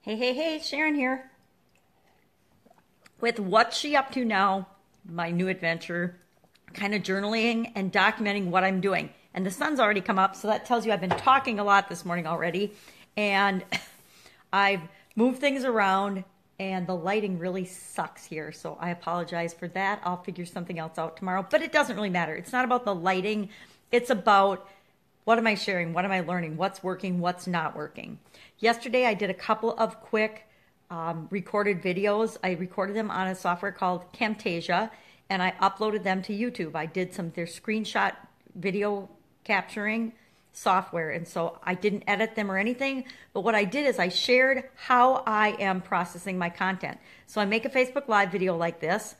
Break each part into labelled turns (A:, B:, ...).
A: Hey, hey, hey, Sharon here with What's She Up To Now, my new adventure, kind of journaling and documenting what I'm doing. And the sun's already come up, so that tells you I've been talking a lot this morning already. And I've moved things around, and the lighting really sucks here, so I apologize for that. I'll figure something else out tomorrow, but it doesn't really matter. It's not about the lighting, it's about what am I sharing? What am I learning? What's working? What's not working? Yesterday, I did a couple of quick recorded videos. I recorded them on a software called Camtasia, and I uploaded them to YouTube. I did their screenshot video capturing software, and so I didn't edit them or anything, but what I did is I shared how I am processing my content. So I make a Facebook Live video like this.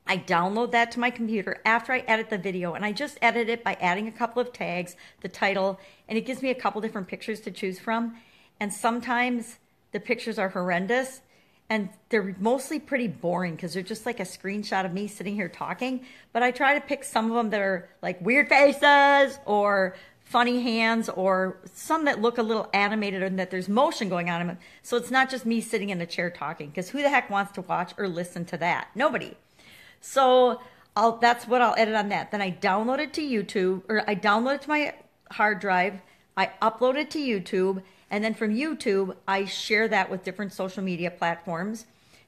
A: I download that to my computer after I edit the video, and I just edit it by adding a couple of tags, the title, and it gives me a couple different pictures to choose from. And sometimes the pictures are horrendous, and they're mostly pretty boring because they're just like a screenshot of me sitting here talking. But I try to pick some of them that are like weird faces or funny hands or some that look a little animated and that there's motion going on in them. So it's not just me sitting in a chair talking, because who the heck wants to watch or listen to that? Nobody. So that's what I'll edit on that. Then I download it to YouTube, or I download it to my hard drive. I upload it to YouTube, and then from YouTube, I share that with different social media platforms.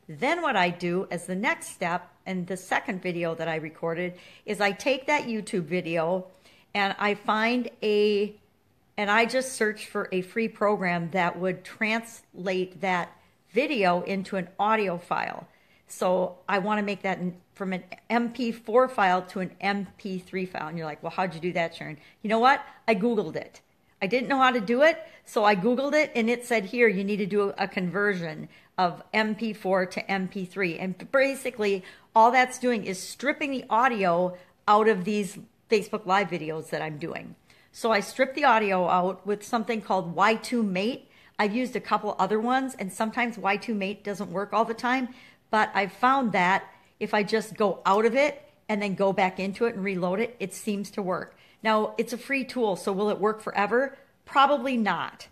A: Then what I do as the next step, and the second video that I recorded, is I take that YouTube video and I I just search for a free program that would translate that video into an audio file. So I want to make that from an MP4 file to an MP3 file. And you're like, well, how'd you do that, Sharon? You know what? I Googled it. I didn't know how to do it, so I Googled it, and it said here, you need to do a conversion of MP4 to MP3. And basically, all that's doing is stripping the audio out of these Facebook Live videos that I'm doing. So I stripped the audio out with something called Y2Mate. I've used a couple other ones, and sometimes Y2Mate doesn't work all the time. But I've found that if I just go out of it and then go back into it and reload it, it seems to work. Now, it's a free tool, so will it work forever? Probably not.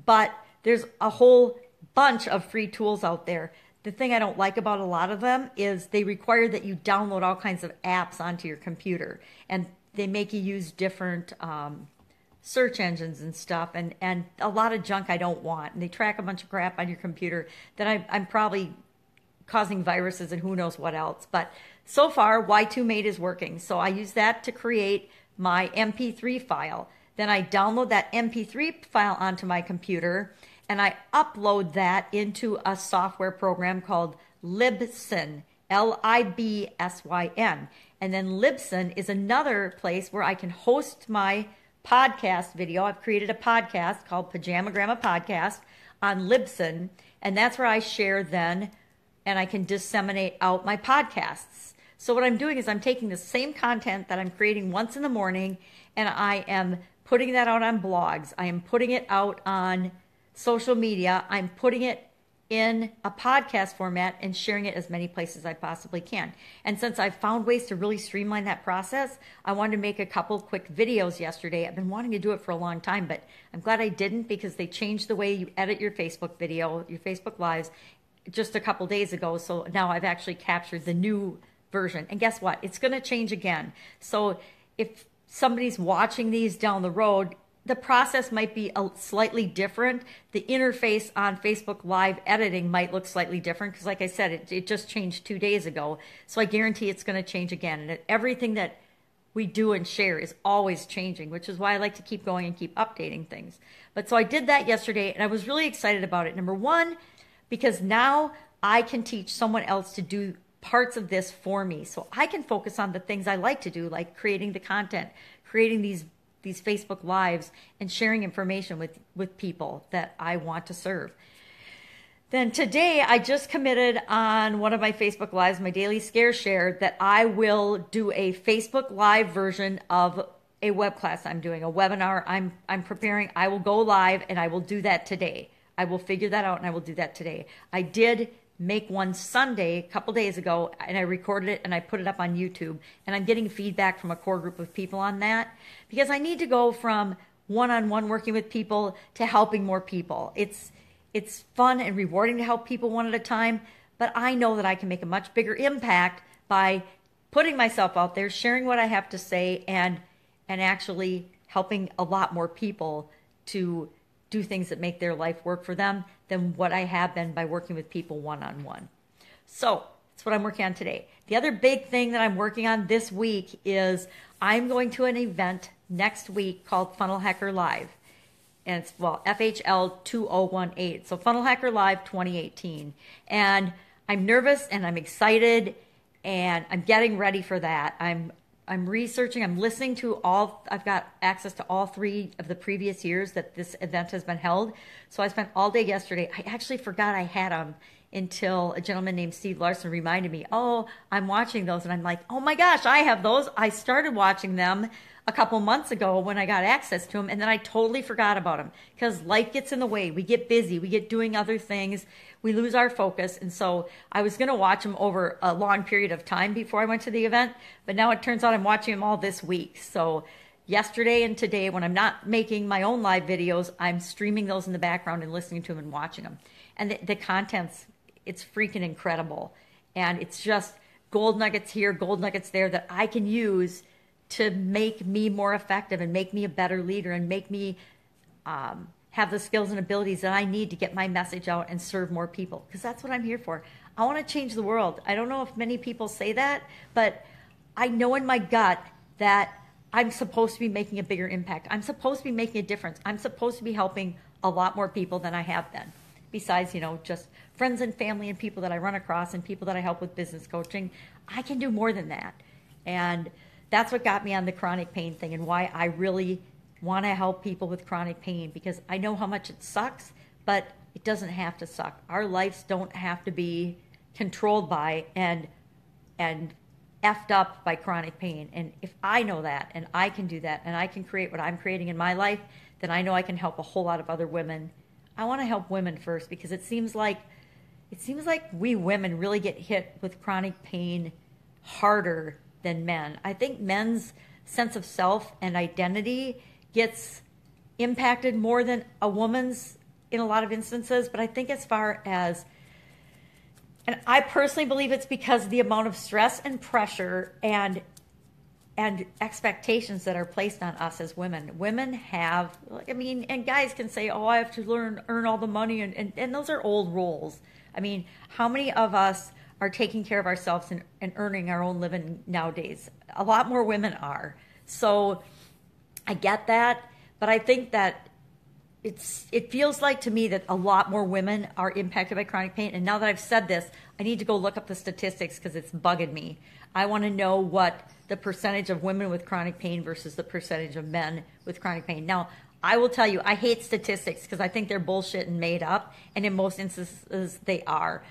A: But there's a whole bunch of free tools out there. The thing I don't like about a lot of them is they require that you download all kinds of apps onto your computer. And they make you use different search engines and stuff, and a lot of junk I don't want. And they track a bunch of crap on your computer that I'm probably causing viruses and who knows what else. But so far, Y2Mate is working. So I use that to create my MP3 file. Then I download that MP3 file onto my computer, and I upload that into a software program called Libsyn, Libsyn. And then Libsyn is another place where I can host my podcast video. I've created a podcast called Pajama Grandma Podcast on Libsyn, and that's where I share then, and I can disseminate out my podcasts. So what I'm doing is I'm taking the same content that I'm creating once in the morning, and I am putting that out on blogs. I am putting it out on social media. I'm putting it in a podcast format and sharing it as many places as I possibly can. And since I've found ways to really streamline that process, I wanted to make a couple quick videos yesterday. I've been wanting to do it for a long time, but I'm glad I didn't, because they changed the way you edit your Facebook video, your Facebook Lives, just a couple days ago. So now I've actually captured the new version. And guess what? It's going to change again. So if somebody's watching these down the road, the process might be slightly different. The interface on Facebook Live editing might look slightly different because, like I said, it just changed 2 days ago. So I guarantee it's going to change again. And everything that we do and share is always changing, which is why I like to keep going and keep updating things. But so I did that yesterday, and I was really excited about it. Number one, because now I can teach someone else to do parts of this for me. So I can focus on the things I like to do, like creating the content, creating these Facebook Lives, and sharing information with people that I want to serve. Then today, I just committed on one of my Facebook Lives, my daily scare share, that I will do a Facebook Live version of a web class I'm doing, a webinar I'm preparing. I will go live, and I will do that today. I will figure that out, and I will do that today. I did make one Sunday a couple days ago, and I recorded it and I put it up on YouTube, and I'm getting feedback from a core group of people on that, because I need to go from one-on-one working with people to helping more people. It's fun and rewarding to help people one at a time, but I know that I can make a much bigger impact by putting myself out there, sharing what I have to say, and actually helping a lot more people to do things that make their life work for them than what I have been by working with people one-on-one. So that's what I'm working on today. The other big thing that I'm working on this week is I'm going to an event next week called Funnel Hacker Live. And it's, FHL 2018. So Funnel Hacker Live 2018. And I'm nervous and I'm excited and I'm getting ready for that. I'm researching, I'm listening to I've got access to all 3 of the previous years that this event has been held. So I spent all day yesterday. I actually forgot I had them until a gentleman named Steve Larson reminded me, oh, I'm watching those. And I'm like, oh my gosh, I have those. I started watching them a couple months ago when I got access to them, and then I totally forgot about them because life gets in the way. We get busy. We get doing other things. We lose our focus. And so I was going to watch them over a long period of time before I went to the event, but now it turns out I'm watching them all this week. So yesterday and today, when I'm not making my own live videos, I'm streaming those in the background and listening to them and watching them. And the content's, it's freaking incredible. And it's just gold nuggets here, gold nuggets there that I can use to make me more effective and make me a better leader and make me have the skills and abilities that I need to get my message out and serve more people, because that's what I'm here for. I want to change the world. I don't know if many people say that, but I know in my gut that I'm supposed to be making a bigger impact. I'm supposed to be making a difference. I'm supposed to be helping a lot more people than I have been. Besides, just friends and family and people that I run across and people that I help with business coaching, I can do more than that. And that's what got me on the chronic pain thing and why I really want to help people with chronic pain, because I know how much it sucks, but it doesn't have to suck. Our lives don't have to be controlled by and effed up by chronic pain. And if I know that and I can do that and I can create what I'm creating in my life, then I know I can help a whole lot of other women. I want to help women first, because it seems like we women really get hit with chronic pain harder than men. I think men's sense of self and identity gets impacted more than a woman's in a lot of instances. But I think as far as, and I personally believe it's because of the amount of stress and pressure and expectations that are placed on us as women. Women have, and guys can say, oh, I have to earn all the money. And those are old roles. How many of us are taking care of ourselves and earning our own living nowadays? A lot more women are. So I get that, but I think that it feels like to me that a lot more women are impacted by chronic pain. And now that I've said this, I need to go look up the statistics because it's bugging me. I want to know what the percentage of women with chronic pain versus the percentage of men with chronic pain. Now, I will tell you, I hate statistics because I think they're bullshit and made up. And in most instances, they are.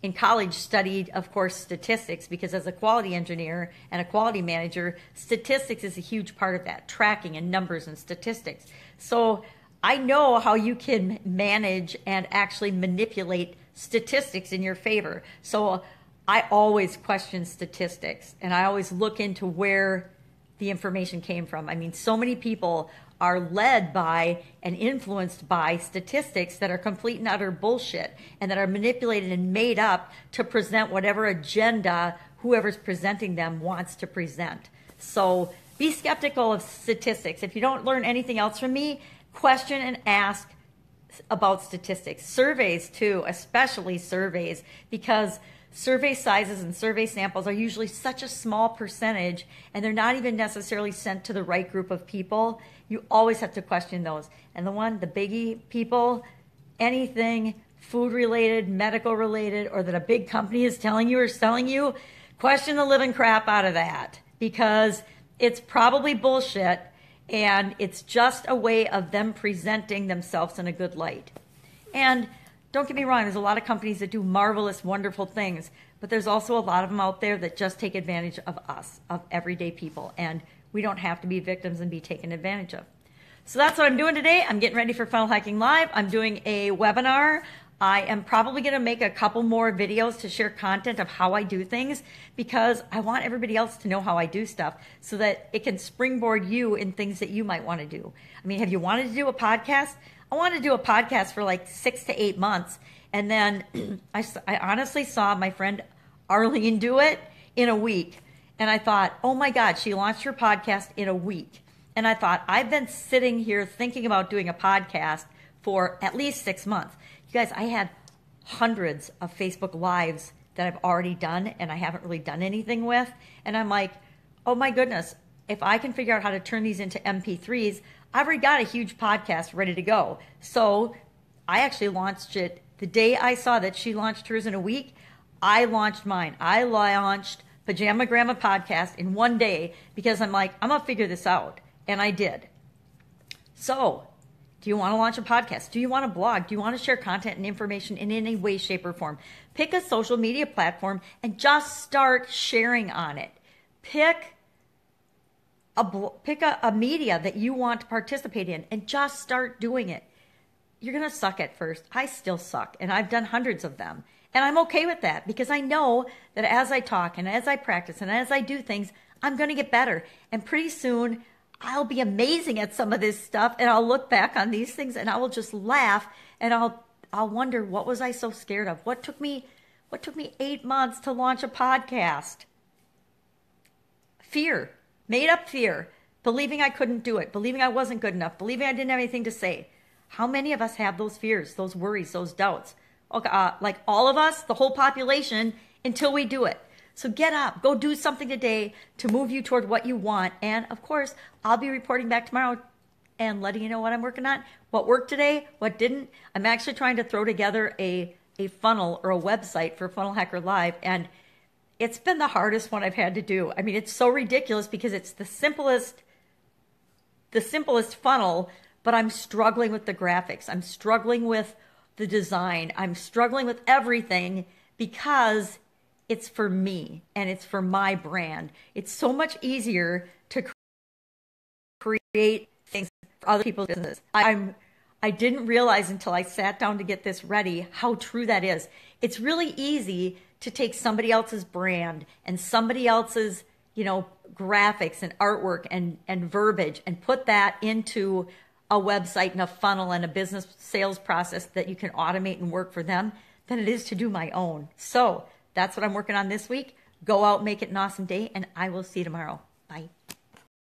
A: In college, studied, of course, statistics, because as a quality engineer and a quality manager, statistics is a huge part of that, tracking and numbers and statistics. So I know how you can manage and actually manipulate statistics in your favor. So I always question statistics, and I always look into where the information came from. So many people are led by and influenced by statistics that are complete and utter bullshit and that are manipulated and made up to present whatever agenda whoever's presenting them wants to present. So be skeptical of statistics. If you don't learn anything else from me, question and ask about statistics. Surveys too, especially surveys, because survey sizes and survey samples are usually such a small percentage, and they're not even necessarily sent to the right group of people. You always have to question those. And the biggie people, anything food related, medical related, or that a big company is telling you or selling you, question the living crap out of that, because it's probably bullshit and it's just a way of them presenting themselves in a good light. And don't get me wrong, there's a lot of companies that do marvelous, wonderful things, but there's also a lot of them out there that just take advantage of us, of everyday people, and we don't have to be victims and be taken advantage of. So that's what I'm doing today. I'm getting ready for Funnel Hacking Live. I'm doing a webinar. I am probably going to make a couple more videos to share content of how I do things, because I want everybody else to know how I do stuff so that it can springboard you in things that you might want to do. Have you wanted to do a podcast? I wanted to do a podcast for like 6 to 8 months. And then I honestly saw my friend Arlene do it in a week. And I thought, oh my God, she launched her podcast in a week. And I thought, I've been sitting here thinking about doing a podcast for at least 6 months. You guys, I had hundreds of Facebook Lives that I've already done and I haven't really done anything with. And I'm like, oh my goodness, if I can figure out how to turn these into MP3s, I've already got a huge podcast ready to go. So I actually launched it the day I saw that she launched hers in a week. I launched mine. I launched Pajama Grandma Podcast in one day because I'm like, I'm going to figure this out. And I did. So do you want to launch a podcast? Do you want to blog? Do you want to share content and information in any way, shape, or form? Pick a social media platform and just start sharing on it. Pick a media that you want to participate in and just start doing it. You're going to suck at first. I still suck, and I've done hundreds of them. And I'm okay with that because I know that as I talk and as I practice and as I do things, I'm going to get better. And pretty soon, I'll be amazing at some of this stuff, and I'll look back on these things and I will just laugh, and I'll wonder, what was I so scared of? What took me 8 months to launch a podcast? Fear, made up fear, believing I couldn't do it, believing I wasn't good enough, believing I didn't have anything to say. How many of us have those fears, those worries, those doubts? Okay, like all of us, the whole population, until we do it. So get up, go do something today to move you toward what you want. And of course, I'll be reporting back tomorrow and letting you know what I'm working on, what worked today, what didn't. I'm actually trying to throw together a funnel or a website for Funnel Hacker Live. And it's been the hardest one I've had to do. I mean, it's so ridiculous because it's the simplest funnel, but I'm struggling with the graphics. I'm struggling with the design. I'm struggling with everything because it's for me and it's for my brand. It's so much easier to create things for other people's business. I didn't realize until I sat down to get this ready how true that is. It's really easy to take somebody else's brand and somebody else's, graphics and artwork and verbiage and put that into a website and a funnel and a business sales process that you can automate and work for them than it is to do my own. So that's what I'm working on this week. Go out, make it an awesome day, and I will see you tomorrow. Bye.